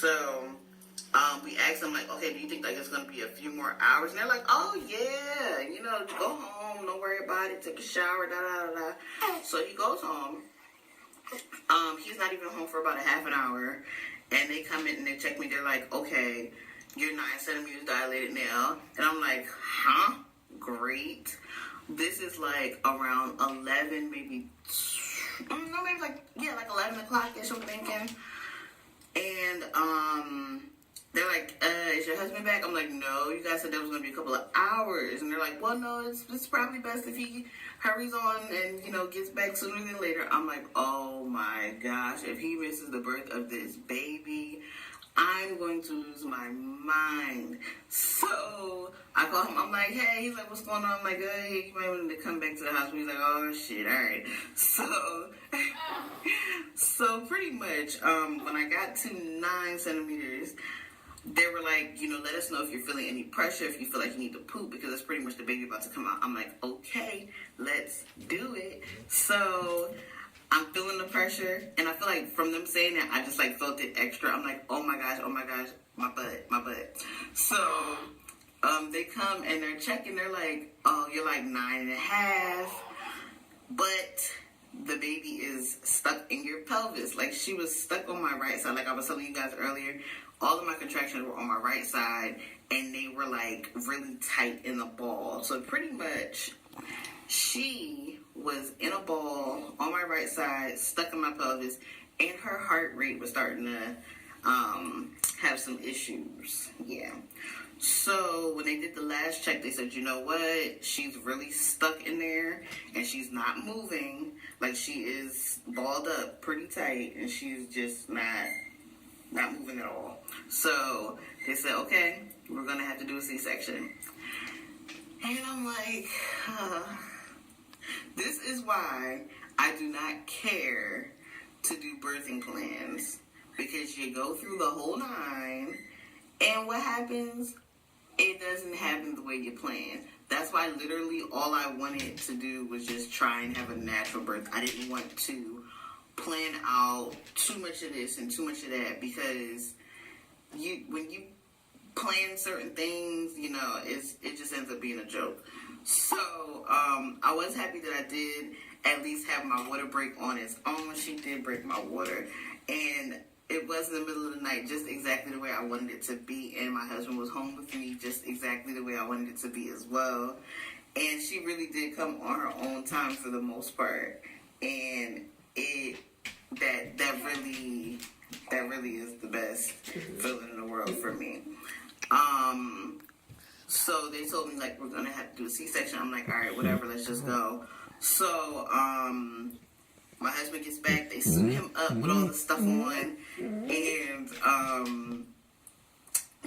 So we asked them, like, okay, do you think like it's gonna be a few more hours? And they're like, oh yeah, you know, go home, don't worry about it, take a shower, da da da da. So he goes home. He's not even home for about a half an hour, and they come in and they check me. They're like, okay, you're 9 centimeters dilated now, and I'm like, huh? Great. This is like around 11, maybe like 11 o'clock-ish, I'm thinking. And they're like, is your husband back? I'm like, no, you guys said there was going to be a couple of hours. And they're like, well, no, it's probably best if he hurries on and, you know, gets back sooner than later. I'm like, oh my gosh, if he misses the birth of this baby, I'm going to lose my mind. So I call him. I'm like, hey. He's like, what's going on? I'm like, hey, you might want to come back to the hospital. He's like, oh shit, all right. So pretty much, when I got to 9 centimeters, they were like, you know, let us know if you're feeling any pressure, if you feel like you need to poop, because it's pretty much the baby about to come out. I'm like, okay, let's do it. So I'm feeling the pressure, and I feel like from them saying that, I just like felt it extra. I'm like, oh my gosh, my butt. So they come and they're checking. They're like, oh, you're like 9.5, but the baby is stuck in your pelvis. Like, she was stuck on my right side. Like I was telling you guys earlier, all of my contractions were on my right side, and they were like really tight in the ball. So pretty much she was in a ball on my right side, stuck in my pelvis, and her heart rate was starting to have some issues. Yeah. So when they did the last check, they said, you know what? She's really stuck in there, and she's not moving. Like, she is balled up pretty tight, and she's just not moving at all. So they said, okay, we're going to have to do a C-section. And I'm like, this is why I do not care to do birthing plans, because you go through the whole 9, and what happens? It doesn't happen the way you plan. That's why literally all I wanted to do was just try and have a natural birth. I didn't want to plan out too much of this and too much of that, because when you plan certain things, you know, it just ends up being a joke. So I was happy that I did at least have my water break on its own. She did break my water, and it was in the middle of the night, just exactly the way I wanted it to be, and my husband was home with me just exactly the way I wanted it to be as well. And she really did come on her own time for the most part, and that really is the best feeling in the world for me. So they told me, like, we're gonna have to do a C-section. I'm like, all right, whatever, let's just go. So my husband gets back, they suit him up with all the stuff on, and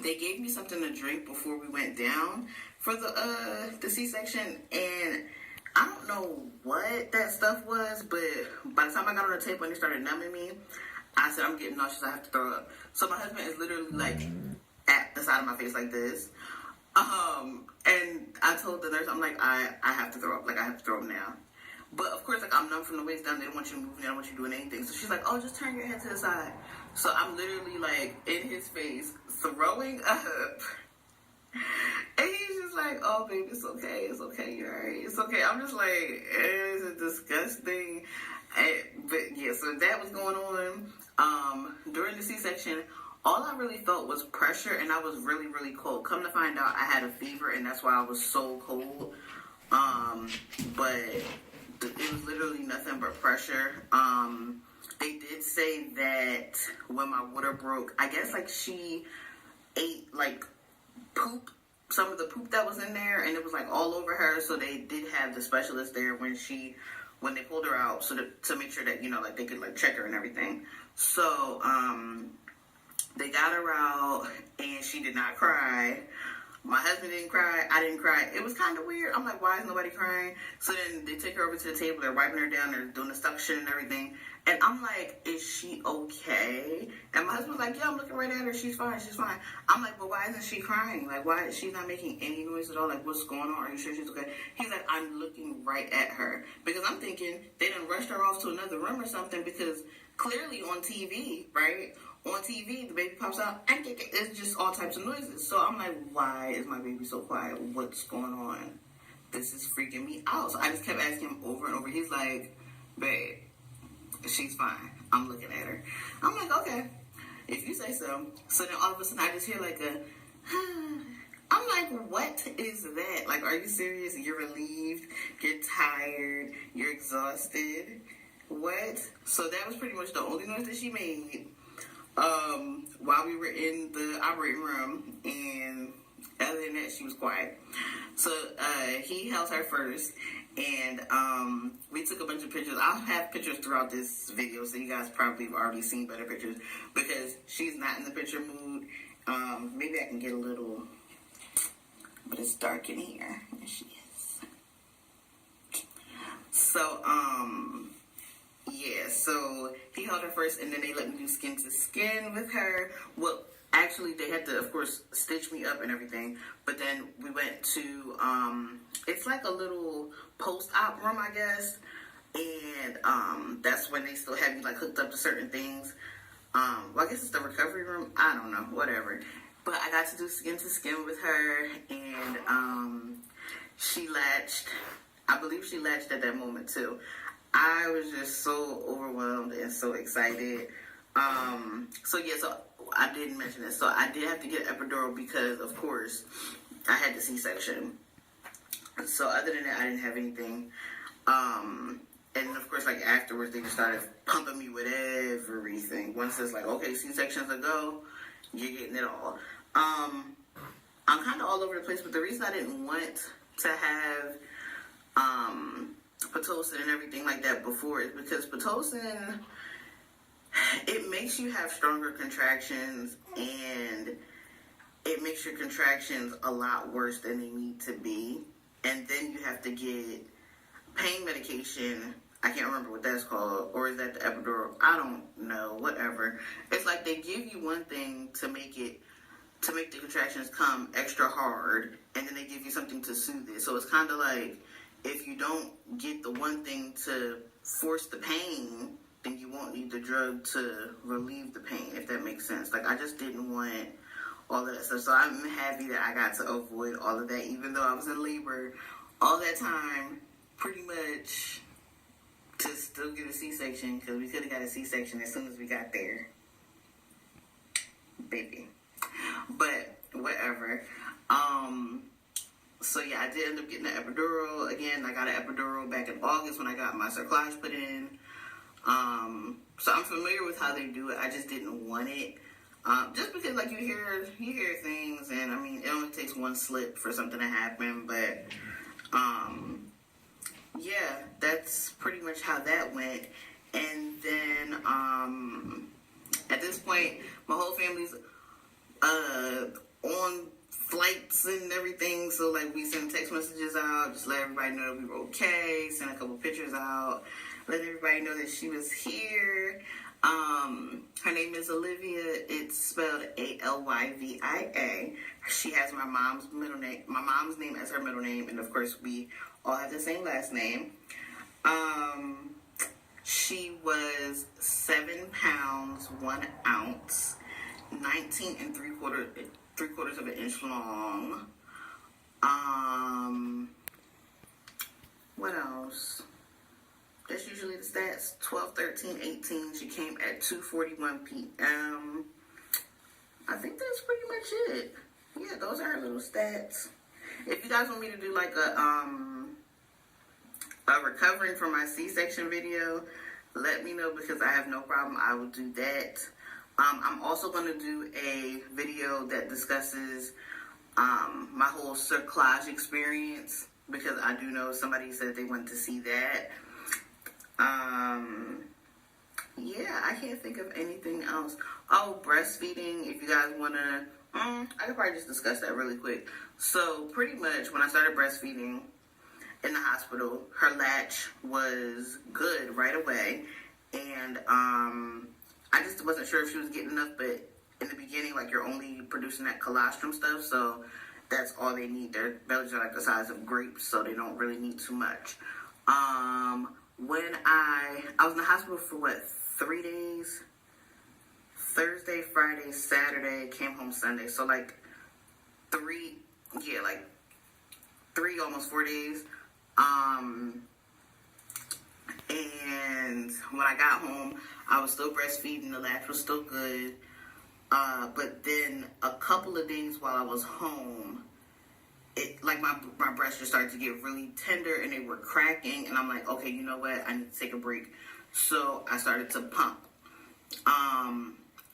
they gave me something to drink before we went down for the C-section, and I don't know what that stuff was, but by the time I got on the table and they started numbing me, I said, I'm getting nauseous, I have to throw up. So my husband is literally like at the side of my face like this, and I told the nurse, I'm like, I have to throw up, like I have to throw up now. But of course, like, I'm numb from the waist down. They don't want you moving. They don't want you doing anything. So she's like, oh, just turn your head to the side. So I'm literally, like, in his face, throwing up. And he's just like, oh, baby, it's okay. It's okay. You're all right. It's okay. I'm just like, it's a disgusting. But, yeah, so that was going on. During the C-section, all I really felt was pressure, and I was really, really cold. Come to find out, I had a fever, and that's why I was so cold. But it was literally nothing but pressure. They did say that when my water broke, I guess, like, she ate, like, poop, some of the poop that was in there, and it was, like, all over her. So they did have the specialist there when they pulled her out, so to make sure that, you know, like, they could, like, check her and everything. So they got her out, and she did not cry. My husband didn't cry. I didn't cry. It was kind of weird. I'm like, why is nobody crying? So then they take her over to the table. They're wiping her down. They're doing the suction and everything. And I'm like, is she okay? And my husband's like, yeah, I'm looking right at her. She's fine. She's fine. I'm like, but why isn't she crying? Like, why is she not making any noise at all? Like, what's going on? Are you sure she's okay? He's like, I'm looking right at her. Because I'm thinking they done rushed her off to another room or something, because clearly on TV, right? on TV, the baby pops out, and it's just all types of noises. So I'm like, why is my baby so quiet? What's going on? This is freaking me out. So I just kept asking him over and over. He's like, babe, she's fine. I'm looking at her. I'm like, okay, if you say so. So then all of a sudden I just hear like a, I'm like, what is that? Like, are you serious? You're relieved, you're tired, you're exhausted. What? So that was pretty much the only noise that she made while we were in the operating room, and other than that, she was quiet. So he held her first, and we took a bunch of pictures. I'll have pictures throughout this video, so you guys probably have already seen better pictures, because she's not in the picture mood. Maybe I can get a little, but it's dark in here. There she is. So, yeah, so he held her first, and then they let me do skin to skin with her. Well, actually, they had to, of course, stitch me up and everything, but then we went to, it's like a little post-op room, I guess, and that's when they still have you, like, hooked up to certain things. Well, I guess it's the recovery room. I don't know, whatever. But I got to do skin to skin with her, and she latched. I believe she latched at that moment, too. I was just so overwhelmed and so excited. So I didn't mention this. So I did have to get an epidural because, of course, I had the C-section. So other than that, I didn't have anything. And of course, like afterwards, they just started pumping me with everything. Once it's like, okay, C-section's a go, you're getting it all. I'm kind of all over the place, but the reason I didn't want to have Pitocin and everything like that before is because Pitocin, it makes you have stronger contractions, and it makes your contractions a lot worse than they need to be. And then you have to get pain medication. I can't remember what that's called. Or is that the epidural? I don't know. Whatever. It's like they give you one thing to make the contractions come extra hard, and then they give you something to soothe it. So it's kind of like, if you don't get the one thing to force the pain, then you won't need the drug to relieve the pain, if that makes sense. Like, I just didn't want all of that stuff. So I'm happy that I got to avoid all of that, even though I was in labor all that time, pretty much, to still get a C-section, because we could have got a C-section as soon as we got there. Baby. But, whatever. So yeah, I did end up getting an epidural. Again, I got an epidural back in August when I got my Cerclage put in. So I'm familiar with how they do it. I just didn't want it. Just because, like, you hear things, and I mean, it only takes one slip for something to happen. But yeah, that's pretty much how that went. And then at this point, my whole family's on flights and everything, so like we send text messages out, just let everybody know that we were okay, send a couple pictures out, let everybody know that she was here. Her name is Olivia. It's spelled Alyvia. She has my mom's name as her middle name, and of course we all have the same last name. She was 7 pounds 1 ounce, 19 3/4 of an inch long. What else? That's usually the stats. 12, 13, 18. She came at 2:41 p.m. I think that's pretty much it. Yeah, those are her little stats. If you guys want me to do like a recovering from my C-section video, let me know, because I have no problem. I will do that. I'm also going to do a video that discusses my whole Cerclage experience, because I do know somebody said they wanted to see that. Yeah, I can't think of anything else. Oh, breastfeeding, if you guys want to, I could probably just discuss that really quick. So, pretty much, when I started breastfeeding in the hospital, her latch was good right away, and I just wasn't sure if she was getting enough, but in the beginning, like, you're only producing that colostrum stuff, so that's all they need. Their bellies are like the size of grapes, so they don't really need too much. When I was in the hospital for 3 days? Thursday, Friday, Saturday, came home Sunday. So like three, almost 4 days. And when I got home, I was still breastfeeding. The latch was still good. But then a couple of days while I was home, it like my breasts just started to get really tender and they were cracking. And I'm like, okay, you know what? I need to take a break. So I started to pump.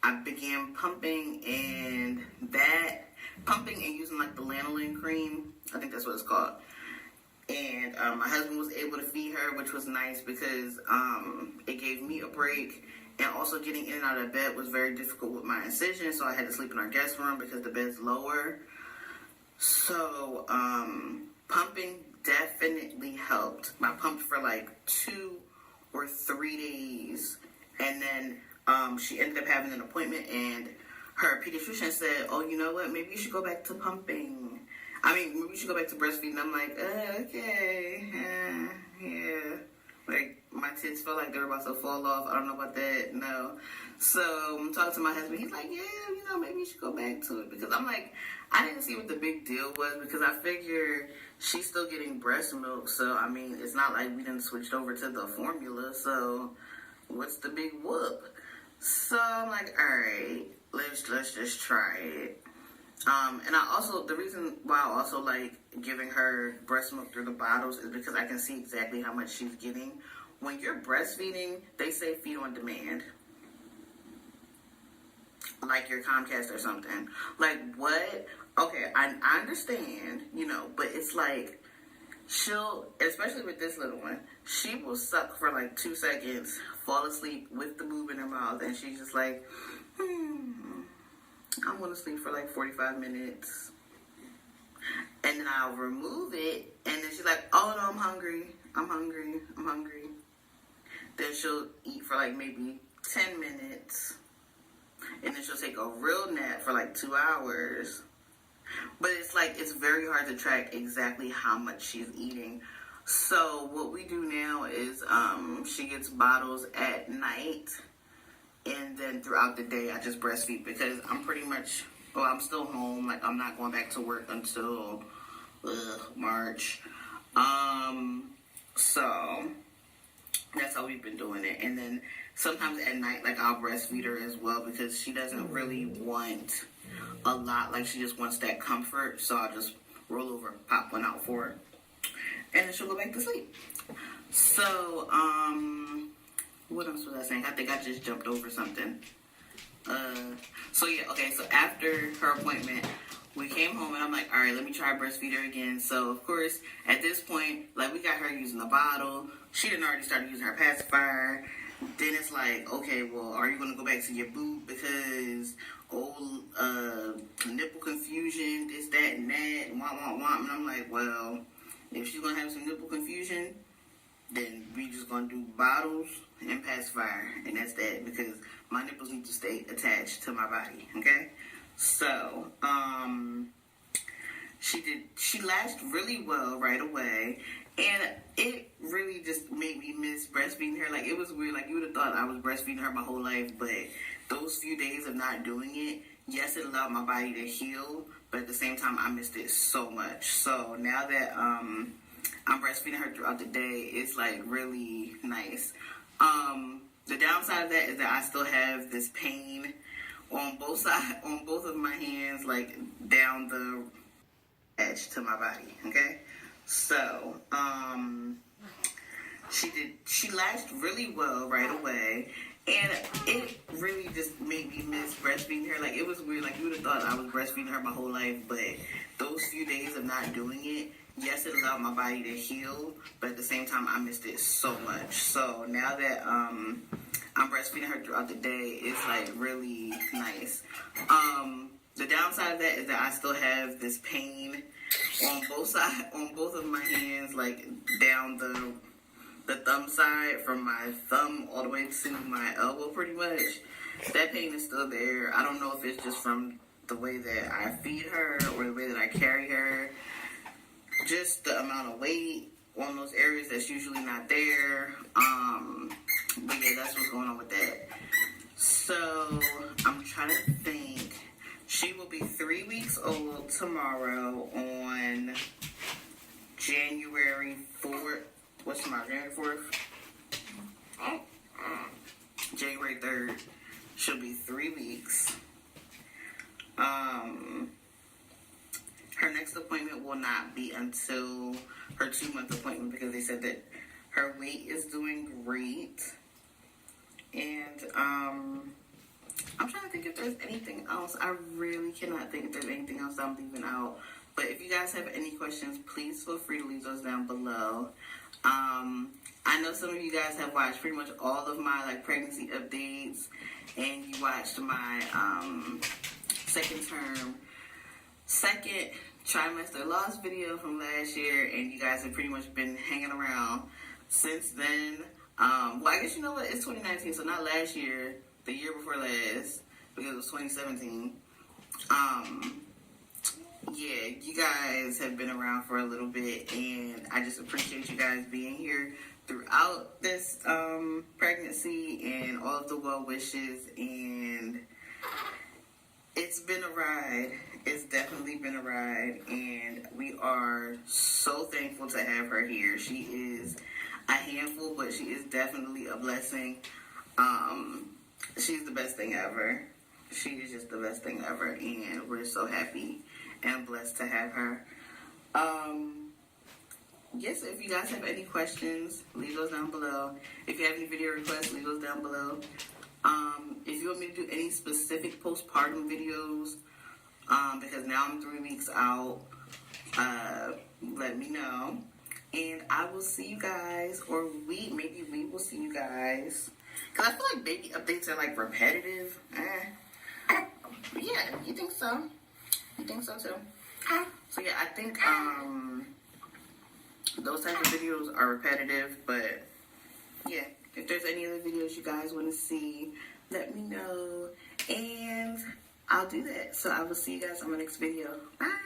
I began pumping and using like the lanolin cream. I think that's what it's called. And my husband was able to feed her, which was nice because it gave me a break. And also getting in and out of bed was very difficult with my incision, so I had to sleep in our guest room because the bed's lower. So pumping definitely helped. I pumped for like 2 or 3 days, and then she ended up having an appointment, and her pediatrician said, "Oh, you know what? Maybe you should go back to pumping. Maybe you should go back to breastfeeding." I'm like, okay, yeah. Like, my tits felt like they were about to fall off. I don't know about that, no. So, I'm talking to my husband. He's like, yeah, maybe you should go back to it. Because I'm like, I didn't see what the big deal was. Because I figure she's still getting breast milk. So, it's not like we done switched over to the formula. So, what's the big whoop? So, I'm like, all right, let's just try it. And the reason why I also like giving her breast milk through the bottles is because I can see exactly how much she's getting. When you're breastfeeding, they say feed on demand. Like your Comcast or something. Like, what? Okay, I understand, but it's like, especially with this little one, she will suck for like 2 seconds, fall asleep with the boob in her mouth, and she's just like, I'm going to sleep for like 45 minutes. And then I'll remove it. And then she's like, oh no, I'm hungry. Then she'll eat for like maybe 10 minutes. And then she'll take a real nap for like 2 hours. But it's very hard to track exactly how much she's eating. So what we do now is she gets bottles at night. And then throughout the day, I just breastfeed because I'm still home. Like, I'm not going back to work until March. So that's how we've been doing it. And then sometimes at night, like, I'll breastfeed her as well because she doesn't really want a lot. Like, she just wants that comfort. So I'll just roll over, pop one out for her. And then she'll go back to sleep. So, what else was I saying? I think I just jumped over something. So after her appointment, we came home and I'm like, all right, let me try breastfeed her again. So, of course, at this point, like, we got her using the bottle. She didn't already start using her pacifier. Then it's like, okay, well, are you going to go back to your boob because, nipple confusion, this, that, and that, and wah. And I'm like, well, if she's going to have some nipple confusion, then we just going to do bottles and pacifier, and that's that, because my nipples need to stay attached to my body, okay? So, she latched really well right away, and it really just made me miss breastfeeding her. Like, it was weird. Like, you would have thought I was breastfeeding her my whole life, but those few days of not doing it, yes, it allowed my body to heal, but at the same time, I missed it so much. So, now that, I'm breastfeeding her throughout the day, it's like really nice. The downside of that is that I still have this pain on both of my hands, like down the edge to my body. Okay, so she latched really well right away, and it really just made me miss breastfeeding her. Like, it was weird. Like, you would have thought I was breastfeeding her my whole life, but those few days of not doing it, yes, it allowed my body to heal, but at the same time, I missed it so much. So now that I'm breastfeeding her throughout the day, it's like really nice. The downside of that is that I still have this pain on both of my hands, like down the thumb side, from my thumb all the way to my elbow, pretty much. That pain is still there. I don't know if it's just from the way that I feed her or the way that I carry her. Just the amount of weight on those areas that's usually not there. But yeah, that's what's going on with that. So I'm trying to think. She will be 3 weeks old tomorrow on January 4th. What's tomorrow? January 4th? January 3rd. She'll be 3 weeks. Her next appointment will not be until her 2-month appointment because they said that her weight is doing great. And I'm trying to think if there's anything else. I really cannot think if there's anything else I'm leaving out. But if you guys have any questions, please feel free to leave those down below. I know some of you guys have watched pretty much all of my pregnancy updates, and you watched my second trimester loss video from last year, and you guys have pretty much been hanging around since then. Well, I guess you know what? It's 2019, so not last year, the year before last, because it was 2017. Yeah, you guys have been around for a little bit, and I just appreciate you guys being here throughout this pregnancy and all of the well wishes. And it's been a ride. It's definitely been a ride, and we are so thankful to have her here. She is a handful, but she is definitely a blessing. She's the best thing ever. She is just the best thing ever, and we're so happy and blessed to have her. Yes, if you guys have any questions, leave those down below. If you have any video requests, leave those down below. If you want me to do any specific postpartum videos, because now I'm 3 weeks out, let me know. And I will see you guys, or maybe we will see you guys. Because I feel like baby updates are repetitive. Yeah, you think so? You think so too? So yeah, I think those type of videos are repetitive, but yeah, if there's any other videos you guys want to see, let me know, and I'll do that. So I will see you guys on my next video. Bye.